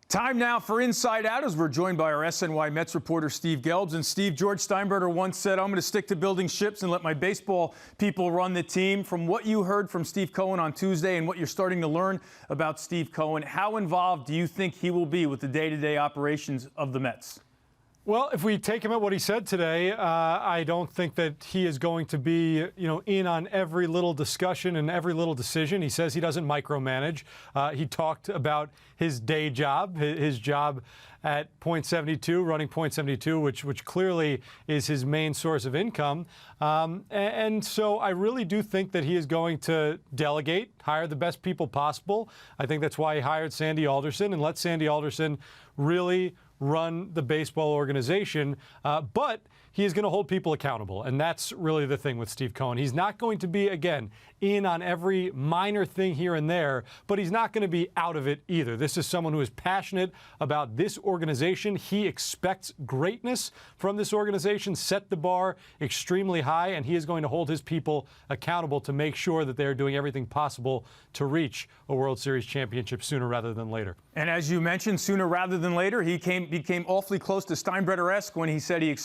Time now for Inside Out as we're joined by our SNY Mets reporter Steve Gelbs. And Steve, George Steinbrenner once said, I'm going to stick to building ships and let my baseball people run the team. From what you heard from Steve Cohen on Tuesday and what you're starting to learn about Steve Cohen, how involved do you think he will be with the day-to-day operations of the Mets? Well, if we take him at what he said today, I don't think that he is going to be, in on every little discussion and every little decision. He says he doesn't micromanage. He talked about his day job, his job at .72, running .72, which clearly is his main source of income. And so I really do think that he is going to delegate, hire the best people possible. I think that's why he hired Sandy Alderson and let Sandy Alderson really run the baseball organization, but he is going to hold people accountable, and that's really the thing with Steve Cohen. He's not going to be, again, in on every minor thing here and there, but he's not going to be out of it either. This is someone who is passionate about this organization. He expects greatness from this organization, set the bar extremely high, and he is going to hold his people accountable to make sure that they're doing everything possible to reach a World Series championship sooner rather than later. And as you mentioned, sooner rather than later, he became awfully close to Steinbrenner-esque when he said he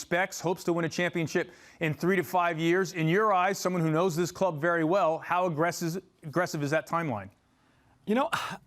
hopes to win a championship in 3 to 5 years. In your eyes, someone who knows this club very well, how aggressive is that timeline?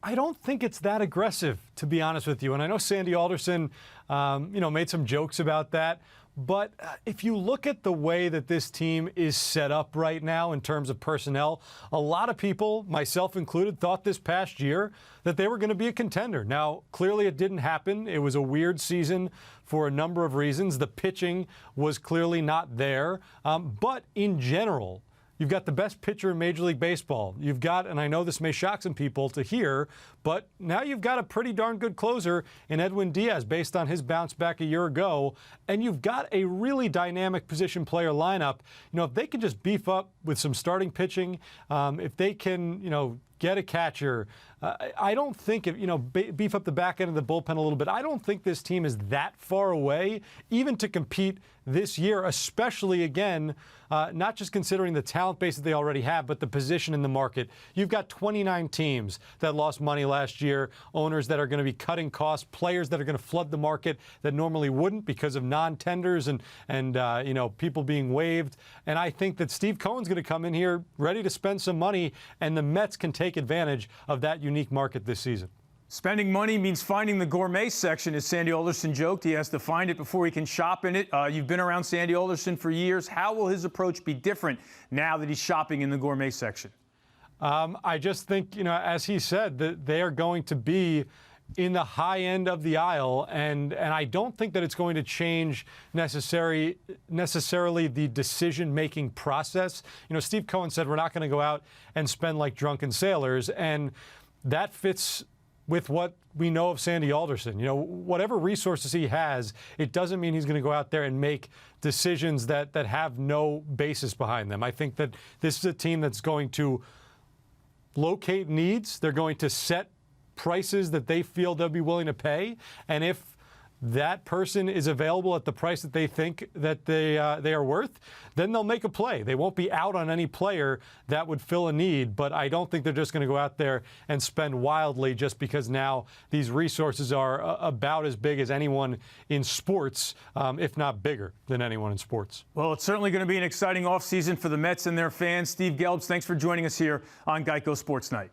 I don't think it's that aggressive, to be honest with you. And I know Sandy Alderson, made some jokes about that. But if you look at the way that this team is set up right now in terms of personnel, a lot of people, myself included, thought this past year that they were going to be a contender. Now, clearly it didn't happen. It was a weird season for a number of reasons. The pitching was clearly not there. But in general, you've got the best pitcher in Major League Baseball. You've got, and I know this may shock some people to hear, but now you've got a pretty darn good closer in Edwin Diaz based on his bounce back a year ago. And you've got a really dynamic position player lineup. If they can just beef up with some starting pitching, if they can, get a catcher. I don't think beef up the back end of the bullpen a little bit. I don't think this team is that far away, even to compete this year, especially, again, not just considering the talent base that they already have, but the position in the market. You've got 29 teams that lost money last year, owners that are going to be cutting costs, players that are going to flood the market that normally wouldn't because of non-tenders and people being waived. And I think that Steve Cohen's going to come in here ready to spend some money, and the Mets can take advantage of that unique market this season. Spending money means finding the gourmet section, as Sandy Alderson joked. He has to find it before he can shop in it. You've been around Sandy Alderson for years. How will his approach be different now that he's shopping in the gourmet section? I just think, as he said, that they are going to be in the high end of the aisle, and I don't think that it's going to change necessarily the decision-making process. Steve Cohen said we're not going to go out and spend like drunken sailors, and that fits with what we know of Sandy Alderson. Whatever resources he has, it doesn't mean he's going to go out there and make decisions that have no basis behind them. I think that this is a team that's going to locate needs. They're going to set prices that they feel they'll be willing to pay, and if that person is available at the price that they think that they are worth, then they'll make a play. They won't be out on any player that would fill a need, but I don't think they're just going to go out there and spend wildly just because now these resources are about as big as anyone in sports, if not bigger than anyone in sports. Well, it's certainly going to be an exciting offseason for the Mets and their fans. Steve Gelbs, thanks for joining us here on Geico Sports Night.